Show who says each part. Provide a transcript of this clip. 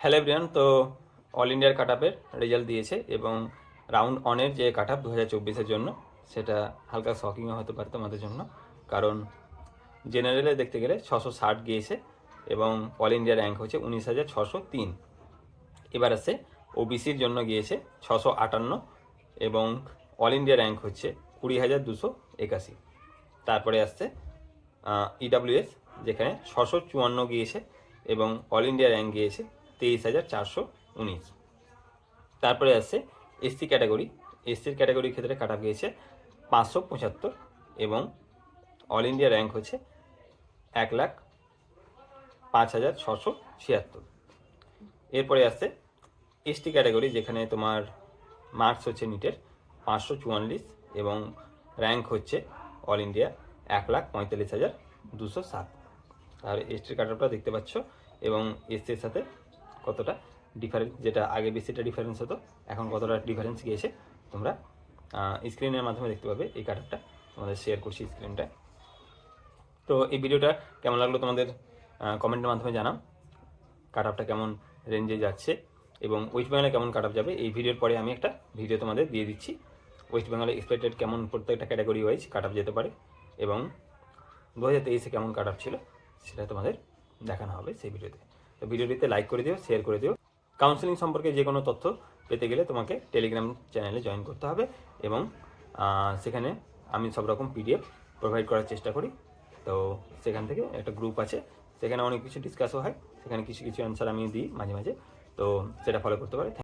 Speaker 1: Hello everyone. তো all ইন্ডিয়ার কাট আপের রেজাল্ট দিয়েছে এবং রাউন্ড অনের যে কাট আপ 2024-এর জন্য সেটা হালকা শকিংও হতে পারে তোমাদের জন্য, কারণ জেনারেলে দেখতে গেলে 660 গিয়েছে এবং অল ইন্ডিয়া র্যাঙ্ক হচ্ছে 19,603। এবার আছে ওবিসির জন্য গিয়েছে 658 এবং অল ইন্ডিয়া র্যাঙ্ক হচ্ছে 20,281। তারপরে আসছে ইডাব্লিউএস, যেখানে 654 গিয়েছে এবং অল ইন্ডিয়া র্যাঙ্ক গিয়েছে 23,419। তারপরে আসছে এসসি ক্যাটাগরি। এসসির ক্যাটাগরির ক্ষেত্রে কাট আপ গিয়েছে 575 এবং অল ইন্ডিয়া র্যাঙ্ক হচ্ছে 1,05,676। এরপরে আসছে এসটি ক্যাটাগরি, যেখানে তোমার মার্কস হচ্ছে নিটের 544 এবং র্যাঙ্ক হচ্ছে অল ইন্ডিয়া 1,45,207। আর এসটির কাট আপটা দেখতে পাচ্ছ এবং এসসির সাথে কতটা ডিফারেন্স, যেটা আগে বেশিটা ডিফারেন্স হতো এখন কতটা ডিফারেন্স গিয়েছে তোমরা স্ক্রিনের মাধ্যমে দেখতে পাবে। এই কাট আপটা তোমাদের শেয়ার করছি স্ক্রিনটা। তো এই ভিডিওটা কেমন লাগলো তোমাদের কমেন্টের মাধ্যমে জানাও। কাট আপটা কেমন রেঞ্জে যাচ্ছে এবং ওয়েস্ট বেঙ্গলে কেমন কাট আপ যাবে, এই ভিডিওর পরে আমি একটা ভিডিও তোমাদের দিয়ে দিচ্ছি। ওয়েস্ট বেঙ্গলে এক্সপেক্টেড কেমন প্রত্যেকটা ক্যাটাগরি ওয়াইজ কাট আপ যেতে পারে এবং 2023-এ কেমন কাট আপ ছিল সেটা তোমাদের দেখানো হবে সেই ভিডিওতে। তো ভিডিওটিতে লাইক করে দিও, শেয়ার করে দিও। কাউন্সেলিং সম্পর্কে যে কোনো তথ্য পেতে গেলে তোমাকে টেলিগ্রাম চ্যানেলে জয়েন করতে হবে এবং সেখানে আমি সব রকম পিডিএফ প্রোভাইড করার চেষ্টা করি। তো সেখান থেকে একটা গ্রুপ আছে, সেখানে অনেক কিছু ডিসকাসও হয়, সেখানে কিছু কিছু অ্যান্সার আমি দিই মাঝে মাঝে, তো সেটা ফলো করতে পারে।